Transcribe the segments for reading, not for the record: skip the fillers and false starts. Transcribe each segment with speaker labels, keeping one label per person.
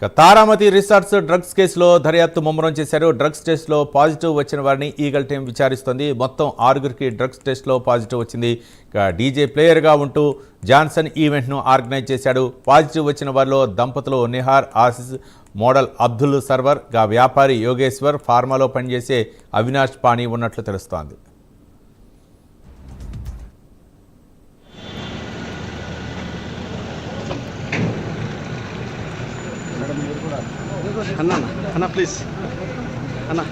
Speaker 1: Taramati resorts drugs కేసులో దర్యాప్తు ముమ్మరం చేశారు. డ్రగ్స్ టెస్ట్లో పాజిటివ్ వచ్చిన వారిని ఈగల్ టీం విచారిస్తోంది. మొత్తం 6గురికి డ్రగ్స్ టెస్ట్లో పాజిటివ్ వచ్చింది. డీజే ప్లేయర్గా ఉంటూ జాన్సన్ ఈవెంట్ను ఆర్గనైజ్ చేశాడు. పాజిటివ్ వచ్చిన వారిలో దంపతులు నిహార్ ఆసిస్, మోడల్ అబ్దుల్ సర్వర్, వ్యాపారి యోగేశ్వర్, ఫార్మాలో పనిచేసే అవినాష్ పాణి ఉన్నట్లు తెలుస్తోంది.
Speaker 2: అన్నా అన్నా ప్లీజ్ అన్నా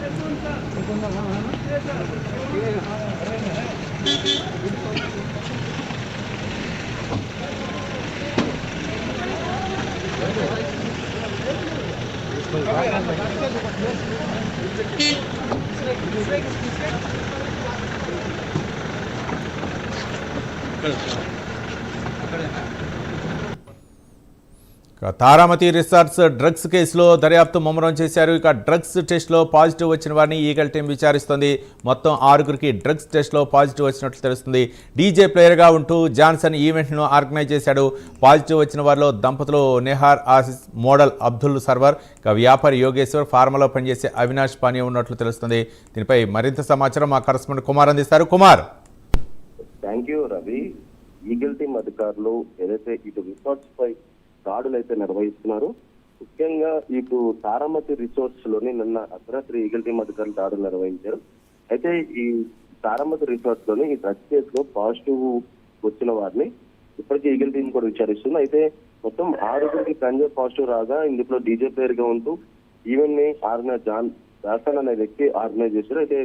Speaker 1: తారామతి రిసార్ట్స్ డ్రగ్స్ కేసులో దర్యాప్తు ముమ్మరం చేశారు. డ్రగ్స్ టెస్ట్లో పాజిటివ్ వచ్చిన వారిని ఈగల్ టీం విచారిస్తోంది. మొత్తం 6గురికి డ్రగ్స్ టెస్ట్లో పాజిటివ్ వచ్చినట్లు తెలుస్తుంది. డీజే ప్లేయర్గా ఉంటూ జాన్సన్ ఈవెంట్ను ఆర్గనైజ్ చేశాడు. పాజిటివ్ వచ్చిన వారిలో దంపతులు నిహార్ ఆసిస్, మోడల్ అబ్దుల్ సర్వర్, వ్యాపారి యోగేశ్వర్, ఫార్మాలో పనిచేసే అవినాష్ పాణి ఉన్నట్లు తెలుస్తుంది. దీనిపై మరింత సమాచారం మా కరెస్పాండెంట్ కుమార్ అందిస్తారు. Kumar.
Speaker 3: Thank you Ravi. Eagle team అధికారులు ఏదైతే ఇటు రిసార్ట్స్ పై దాడులు అయితే నిర్వహిస్తున్నారు. ముఖ్యంగా ఇటు తారామతి రిసార్ట్స్ లోని నిన్న అర్ధరాత్రి ఈగల్ టీం అధికారులు దాడులు నిర్వహించారు. అయితే ఈ తారామతి రిసార్ట్స్ లోని ఈ డ్రగ్స్ కేసులో పాజిటివ్ వచ్చిన వారిని ఇప్పటికీ ఈగల్ టీం కూడా విచారిస్తుంది. అయితే మొత్తం 6గురికి గంజా పాజిటివ్ రాగా ఇందులో డీజే ప్లేయర్ గా ఉంటూ ఈవెంట్ ని జాన్సన్ అనే వ్యక్తి ఆర్గనైజ్ చేశారు. అయితే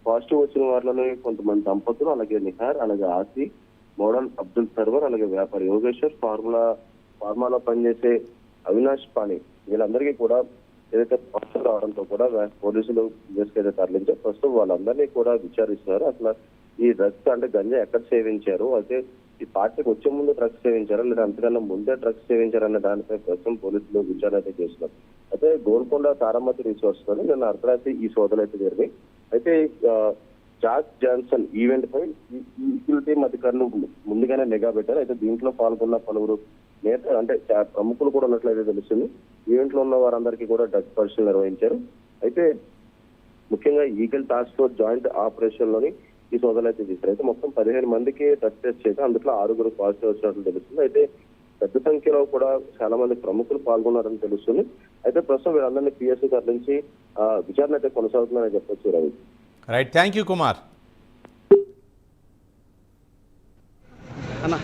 Speaker 3: పాజిటివ్ వచ్చిన వారిలో కొంతమంది దంపతులు, అలాగే నిహార్, అలాగే ఆసి, మోడల్ అబ్దుల్ సర్వర్, అలాగే వ్యాపారి యోగేశ్వర్, ఫార్మాలో పనిచేసే అవినాష్ పాణి, వీళ్ళందరికీ కూడా ఏదైతే పాజిటివ్ రావడంతో కూడా పోలీసులు అయితే తరలించారు. ప్రస్తుతం వాళ్ళందరినీ కూడా విచారిస్తున్నారు. అసలు ఈ డ్రగ్స్ అంటే గంజా ఎక్కడ సేవించారు, అయితే ఈ పార్టీకి వచ్చే ముందు డ్రగ్స్ సేవించారా లేదా అంతకన్నా ముందే డ్రగ్స్ సేవించారనే దానిపై ప్రస్తుతం పోలీసులు విచారణ అయితే చేస్తున్నారు. అయితే గోల్కొండ తారామతి రిసార్ట్స్ లోని నిన్న అర్ధరాత్రి ఈ సోదరులు అయితే జరిగాయి. అయితే జాన్సన్ ఈవెంట్ పై ఈగల్ టీం అధికారులు ముందుగానే నిఘా పెట్టారు. అయితే దీంట్లో పాల్గొన్న పలువురు నేత అంటే ప్రముఖులు కూడా ఉన్నట్లయితే తెలుస్తుంది. ఈవెంట్ లో ఉన్న వారందరికీ కూడా డ్రగ్స్ పరీక్షలు నిర్వహించారు. అయితే ముఖ్యంగా eagle task force joint operation లోని ఈ సోదరులు అయితే చేశారు. అయితే మొత్తం 15 మందికి డ్రగ్ టెస్ట్ చేసి అందులో 6గురు పాజిటివ్ వచ్చినట్లు తెలుస్తుంది. అయితే పెద్ద సంఖ్యలో కూడా చాలా మంది ప్రముఖులు పాల్గొన్నారని తెలుస్తుంది. అయితే ప్రస్తుతం వీళ్ళందరినీ పిఎస్సీ తరలించి విచారణ అయితే కొనసాగుతుందని చెప్పొచ్చు Ravi.
Speaker 1: Right, thank you Kumar.
Speaker 2: అన్నా